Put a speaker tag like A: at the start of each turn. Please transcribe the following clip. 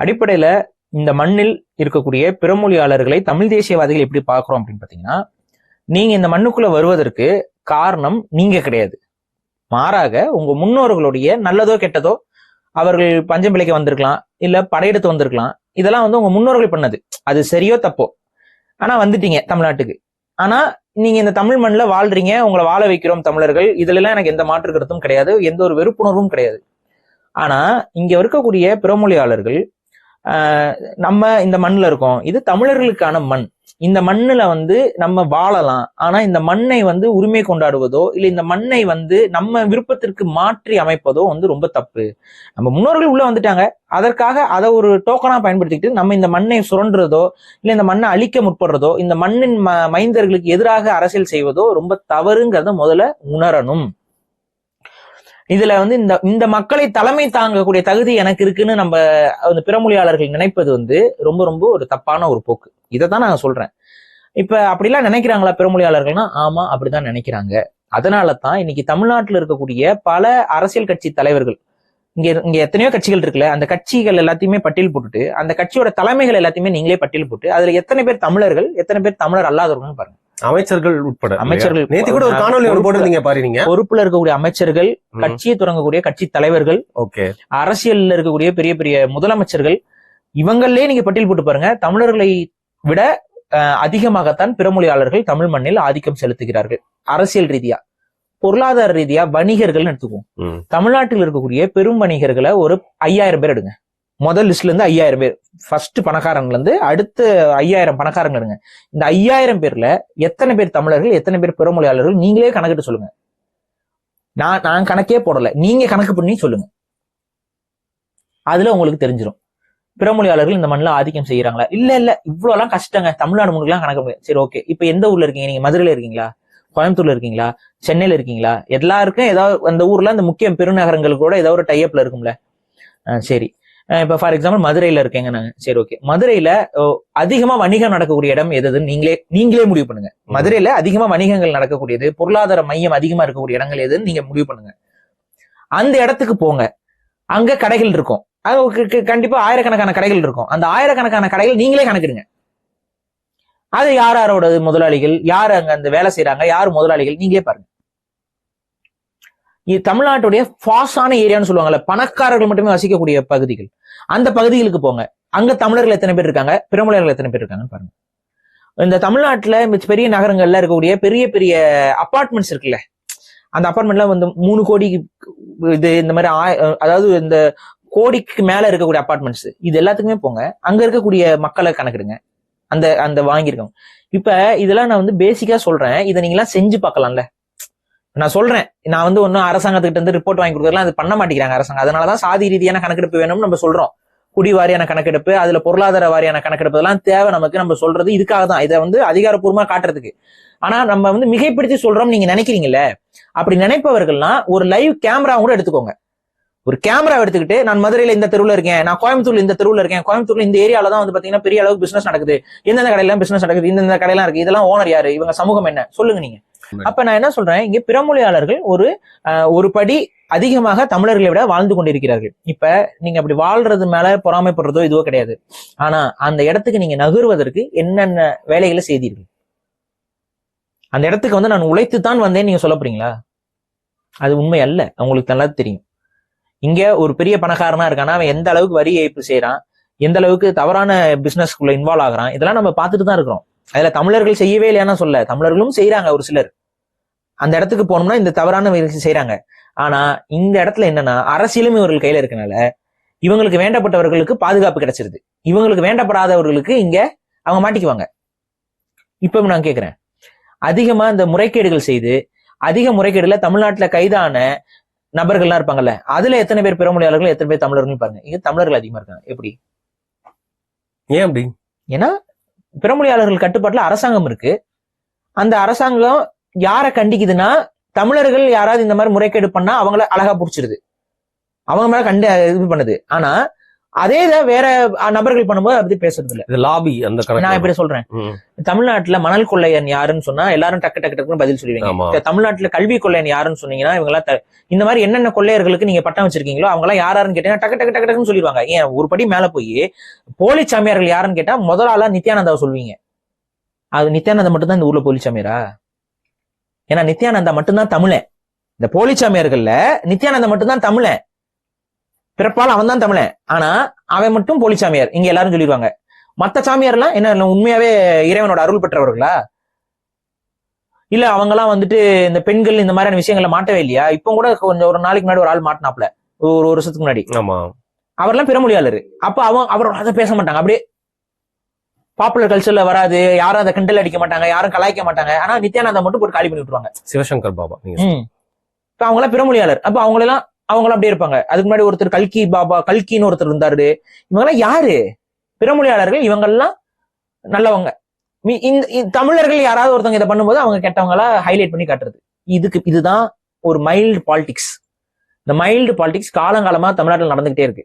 A: அடிப்படையில இந்த மண்ணில் இருக்கக்கூடிய பிறமொழியாளர்களை தமிழ் தேசியவாதிகள் எப்படி பார்க்கிறோம் அப்படின்னு பாத்தீங்கன்னா, நீங்க இந்த மண்ணுக்குள்ள வருவதற்கு காரணம் நீங்க கிடையாது. மாறாக உங்க முன்னோர்களுடைய நல்லதோ கெட்டதோ, அவர்கள் பஞ்சம் பிழைக்க வந்திருக்கலாம், இல்ல படையெடுத்து வந்திருக்கலாம். இதெல்லாம் உங்க முன்னோர்கள் பண்ணது. அது சரியோ தப்போ, ஆனா வந்துட்டீங்க தமிழ்நாட்டுக்கு. ஆனா நீங்க இந்த தமிழ் மண்ணில் வாழ்றீங்க, உங்களை வாழ வைக்கிறோம் தமிழர்கள். இதுல எல்லாம் எனக்கு எந்த மாற்று கருத்தும் கிடையாது, எந்த ஒரு வெறுப்புணர்வும் கிடையாது. ஆனா இங்க இருக்கக்கூடிய பிறமொழியாளர்கள் நம்ம இந்த மண்ணில் இருக்கோம், இது தமிழர்களுக்கான மண், இந்த மண்ணுல நம்ம வாழலாம். ஆனா இந்த மண்ணை உரிமை கொண்டாடுவதோ இல்ல இந்த மண்ணை நம்ம விருப்பத்திற்கு மாற்றி அமைப்பதோ ரொம்ப தப்பு. நம்ம முன்னோர்கள் உள்ள வந்துட்டாங்க, அதற்காக அதை ஒரு டோக்கனா பயன்படுத்திக்கிட்டு நம்ம இந்த மண்ணை சுரண்டுறதோ இல்ல இந்த மண்ணை அழிக்க முற்படுறதோ, இந்த மண்ணின் மைந்தர்களுக்கு எதிராக அரசியல் செய்வதோ ரொம்ப தவறுங்கிறத முதல்ல உணரணும். இதுல இந்த மக்களை தலைமை தாங்கக்கூடிய தகுதி எனக்கு இருக்குன்னு நம்ம பிறமொழியாளர்கள் நினைப்பது ரொம்ப ரொம்ப ஒரு தப்பான ஒரு போக்கு. இதைத்தான் நான் சொல்றேன். இப்ப அப்படிலாம் நினைக்கிறாங்களா பிறமொழியாளர்கள்னா? ஆமா, அப்படிதான் நினைக்கிறாங்க. அதனாலதான் இன்னைக்கு தமிழ்நாட்டில் இருக்கக்கூடிய பல அரசியல் கட்சி தலைவர்கள், இங்க எத்தனையோ கட்சிகள் இருக்குல்ல, அந்த கட்சிகள் எல்லாத்தையுமே பட்டியல் போட்டுட்டு அந்த கட்சியோட தலைமைகள் எல்லாத்தையுமே நீங்களே பட்டியல் போட்டு அதுல எத்தனை பேர் தமிழர்கள், எத்தனை பேர் தமிழர் அல்லாதவர்கள் பாருங்க.
B: அமைச்சர்கள் உட்பட
A: அமைச்சர்கள்
B: நேத்து கூட ஒரு காணொலி போட்டுருந்தீங்க பாருங்க.
A: பொறுப்புல இருக்கக்கூடிய அமைச்சர்கள், கட்சியை தொடங்கக்கூடிய கட்சி தலைவர்கள், அரசியல்ல இருக்கக்கூடிய பெரிய பெரிய முதலமைச்சர்கள், இவங்களே நீங்க பட்டியல் போட்டு பாருங்க. தமிழர்களை விட அதிகமாகத்தான் பிறமொழியாளர்கள் தமிழ் மண்ணில் ஆதிக்கம் செலுத்துகிறார்கள். அரசியல் ரீதியா, பொருளாதார ரீதியா, வணிகர்கள் எடுத்துக்குவோம். தமிழ்நாட்டில் இருக்கக்கூடிய பெரும் வணிகர்களை ஒரு 5000 பேர் எடுங்க. முதல் லிஸ்ட்ல இருந்து 5000 பேர், ஃபர்ஸ்ட் பணக்காரங்கள்ல இருந்து அடுத்து 5000 பணக்காரங்க எடுங்க. இந்த 5000 பேர்ல எத்தனை பேர் தமிழர்கள், எத்தனை பேர் பிறமொழியாளர்கள், நீங்களே கணக்கிட்டு சொல்லுங்க. நான் கணக்கே போடல, நீங்க கணக்கு பண்ணி சொல்லுங்க. அதுல உங்களுக்கு தெரிஞ்சிடும் பிறமொழியாளர்கள் இந்த மண்ணில் ஆதிக்கம் செய்யறாங்களா. இல்ல இவ்வளவு எல்லாம் கஷ்டங்க, தமிழ்நாடு முழுக்கெல்லாம் கணக்கு முடியாது. சரி, ஓகே. இப்ப எந்த ஊர்ல இருக்கீங்க நீங்க? மதுரையில இருக்கீங்களா, கோயம்புத்தூர்ல இருக்கீங்களா, சென்னையில இருக்கீங்களா? எல்லாருக்கும் ஏதாவது அந்த ஊர்ல அந்த முக்கிய பெருநகரங்கள் கூட ஏதாவது ஒரு டைப்ல இருக்கும்ல. சரி, இப்ப ஃபார் எக்ஸாம்பிள் மதுரையில இருக்கேங்க நாங்க. சரி, ஓகே. மதுரையில அதிகமா வணிகம் நடக்கக்கூடிய இடம் எதுன்னு நீங்களே முடிவு பண்ணுங்க. மதுரையில அதிகமா வணிகங்கள் நடக்கக்கூடியது, பொருளாதார மையம் அதிகமா இருக்கக்கூடிய இடங்கள் எதுன்னு நீங்க முடிவு பண்ணுங்க. அந்த இடத்துக்கு போங்க, அங்க கடைகள் இருக்கும், கண்டிப்பா ஆயிரக்கணக்கான கடைகள் இருக்கும். அந்த ஆயிரக்கணக்கான கடைகள் நீங்களே கணக்கிடுங்க. அது யாரோட முதலாளிகள், யார் அங்க அந்த வேலை செய்யறாங்க, யார் முதலாளிகள், நீங்களே பாருங்க. இது தமிழ்நாட்டுடைய ஃபாஸான ஏரியான்னு சொல்லுவாங்கல்ல, பணக்காரர்கள் மட்டுமே வசிக்கக்கூடிய பகுதிகள். அந்த பகுதிகளுக்கு போங்க, அங்க தமிழர்கள் எத்தனை பேர் இருக்காங்க, பிறமொழியாளர்கள் எத்தனை பேர் இருக்காங்கன்னு பாருங்க. இந்த தமிழ்நாட்டுல பெரிய நகரங்கள்ல இருக்கக்கூடிய பெரிய பெரிய அபார்ட்மெண்ட்ஸ் இருக்குல்ல, அந்த அபார்ட்மெண்ட்ல 3 கோடி இந்த மாதிரி அதாவது இந்த கோடிக்கு மேல இருக்கக்கூடிய அபார்ட்மெண்ட்ஸ், இது எல்லாத்துக்குமே போங்க, அங்க இருக்கக்கூடிய மக்களை கணக்கிடுங்க, அந்த வாங்கியிருக்கோம். இப்ப இதெல்லாம் நான் பேசிக்கா சொல்றேன், இதை நீங்க எல்லாம் செஞ்சு பார்க்கலாம்ல. நான் சொல்றேன், நான் ஒன்னும் அரசாங்கத்துக்கிட்ட ரிப்போர்ட் வாங்கி கொடுக்கறதுலாம் அது பண்ண மாட்டேங்கிறாங்க அரசாங்கம். அதனாலதான் சாதி ரீதியான கணக்கெடுப்பு வேணும்னு நம்ம சொல்றோம். குடி வாரியான கணக்கெடுப்பு, அதுல பொருளாதார வாரியான கணக்கெடுப்பு எல்லாம் தேவை நமக்கு. நம்ம சொல்றது இதுக்காக தான், இதை அதிகாரப்பூர்வமா காட்டுறதுக்கு. ஆனா நம்ம மிகைப்படுத்தி சொல்றோம் நீங்க நினைக்கிறீங்கல்ல. அப்படி நினைப்பவர்கள்லாம் ஒரு லைவ் கேமரா கூட எடுத்துக்கோங்க. ஒரு கேமரா எடுத்துக்கிட்டு, நான் மதுரையில இந்த தெருவுல இருக்கேன், நான் கோயம்புத்தூர்ல இந்த தெருவுல இருக்கேன், கோயம்புத்தூர்ல இந்த ஏரியால தான் பாத்தீங்கன்னா பெரிய அளவுக்கு பிசினஸ் நடக்குது, எந்தெந்த கடையெல்லாம் பிசினஸ் நடக்குது, இந்த கடையெல்லாம் இருக்கு, இதெல்லாம் ஓனர் யாரு, இவங்க சமூகம் என்ன, சொல்லுங்க நீங்க. அப்ப நான் என்ன சொல்றேன், இங்க பிறமொழியாளர்கள் ஒரு படி அதிகமாக தமிழர்களை விட வாழ்ந்து கொண்டிருக்கிறார்கள். இப்ப நீங்க அப்படி வாழ்றது மேல பொறாமைப்படுறதோ இதுவோ கிடையாது. ஆனா அந்த இடத்துக்கு நீங்க நகர்வதற்கு என்னென்ன வேலைகளை செய்தீர்கள்? அந்த இடத்துக்கு நான் உழைத்துத்தான் வந்தேன் நீங்க சொல்ல போறீங்களா? அது உண்மை அல்ல, உங்களுக்கு நல்லா தெரியும். இங்க ஒரு பெரிய பணக்காரனா இருக்கானா, அவன் எந்த அளவுக்கு வரி ஏய்ப்பு செய்யறான், எந்த அளவுக்கு தவறான பிசினஸ்க்குள்ள இன்வால்வ் ஆகுறான், இதெல்லாம் நம்ம பார்த்துட்டு தான் இருக்கிறோம். அதுல தமிழர்கள் செய்யவே இல்லையானா சொல்ல, தமிழர்களும் செய்யறாங்க. ஒரு சிலர் அந்த இடத்துக்கு போனோம்னா இந்த தவறான செய்யறாங்க. ஆனா இந்த இடத்துல என்னன்னா, அரசியலும் இவர்கள் கையில இருக்கனால இவங்களுக்கு வேண்டப்பட்டவர்களுக்கு பாதுகாப்பு கிடைச்சிருது, இவங்களுக்கு வேண்டப்படாதவர்களுக்கு இங்க அவங்க மாட்டிக்குவாங்க. இப்ப நான் கேட்கிறேன், அதிகமா இந்த முறைகேடுகள் செய்து அதிக முறைகேடுல தமிழ்நாட்டுல கைதான நபர்கள்லாம் இருப்பாங்கல்ல, அதுல எத்தனை பேர் பிறமொழியாளர்கள், எத்தனை பேர் தமிழர்கள் பாருங்க. இங்க தமிழர்கள் அதிகமா இருக்காங்க. எப்படி?
B: ஏன் அப்படி?
A: ஏன்னா பிறமொழியாளர்கள் கட்டுப்பாட்டுல அரசாங்கம் இருக்கு. அந்த அரசாங்கம் யாரை கண்டிக்குதுன்னா, தமிழர்கள் யாராவது இந்த மாதிரி முறைகேடு பண்ணா அவங்கள அழகா புடிச்சிருது, அவங்க மேல இது பண்ணுது. ஆனா அதே இதை வேற நபர்கள் பண்ணும்போது அப்படி பேசுறது இல்ல.
B: இது லாபி அந்த
A: நான்
B: கணக்கு.
A: இப்படி சொல்றேன், தமிழ்நாட்டுல மணல் கொள்ளையன் யாருன்னு சொன்னா எல்லாரும் டக்கு டக்கு டக்குன்னு பதில்
B: ஆமா.
A: சொல்லுவீங்க. தமிழ்நாட்டுல கல்வி கொள்ளையன் யாருன்னு சொன்னீங்கன்னா இவங்க எல்லாம் இந்த மாதிரி என்னென்ன கொள்ளையர்களுக்கு நீங்க பட்டம் வச்சிருக்கீங்களோ அவங்க எல்லாம் யாருன்னு கேட்டீங்கன்னா டக்கு டக்கு டக்கு டக்குன்னு சொல்லிடுவாங்க. ஏன் ஒரு படி மேல போய் போலி சாமியார்கள் யாருன்னு கேட்டா முதல் ஆளா நித்யானந்தாவை சொல்லுவீங்க. அது நித்யானந்தா மட்டும்தான் இந்த ஊர்ல போலி சாமியாரா? ஏன்னா நித்யானந்தா மட்டும்தான் தமிழன். இந்த போலி சாமியார்கள்ல நித்யானந்தா மட்டும்தான் தமிழன், பிறப்பால் அவன் தான் தமிழன். ஆனா அவன் மட்டும் போலி சாமியார் இங்க எல்லாரும் சொல்லிடுவாங்க. மத்த சாமியார்லாம் என்ன உண்மையாவே இறைவனோட அருள் பெற்றவர்களா? இல்ல அவங்க எல்லாம் வந்துட்டு இந்த பெண்கள் இந்த மாதிரியான விஷயங்கள்ல மாட்டவே இல்லையா? இப்ப கூட கொஞ்சம் ஒரு நாளைக்கு முன்னாடி ஒரு ஆள் மாட்டினாப்ல, ஒரு வருஷத்துக்கு முன்னாடி.
B: ஆமா.
A: அவர்லாம் பிறமொழியாளர். அப்ப அவர் அதை பேச மாட்டாங்க, அப்படியே பாப்புலர் கல்ச்சர்ல வராது, யாரும் அதை கிண்டல் அடிக்க மாட்டாங்க, யாரும் கலாய்க்க மாட்டாங்க. ஆனா நித்யானந்தா மட்டும் போட்டு காலி பண்ணி விட்டுருவாங்க.
B: சிவசங்கர் பாபா
A: இப்ப அவங்க எல்லாம் பிறமொழியாளர். அப்ப அவங்களாம் அப்படியே இருப்பாங்க. அதுக்கு முன்னாடி ஒருத்தர் கல்கி பாபா, கல்கின்னு ஒருத்தர் இருந்தாரு. இவங்க எல்லாம் யாரு? பிறமொழியாளர்கள். இவங்க எல்லாம் நல்லவங்க. தமிழர்கள் யாராவது ஒருத்தவங்க இதை பண்ணும்போது அவங்க கெட்டவங்களா ஹைலைட் பண்ணி காட்டுறது. இதுதான் ஒரு மைல்டு பாலிடிக்ஸ். இந்த மைல்டு பாலிடிக்ஸ் காலங்காலமா தமிழ்நாட்டில் நடந்துகிட்டே இருக்கு.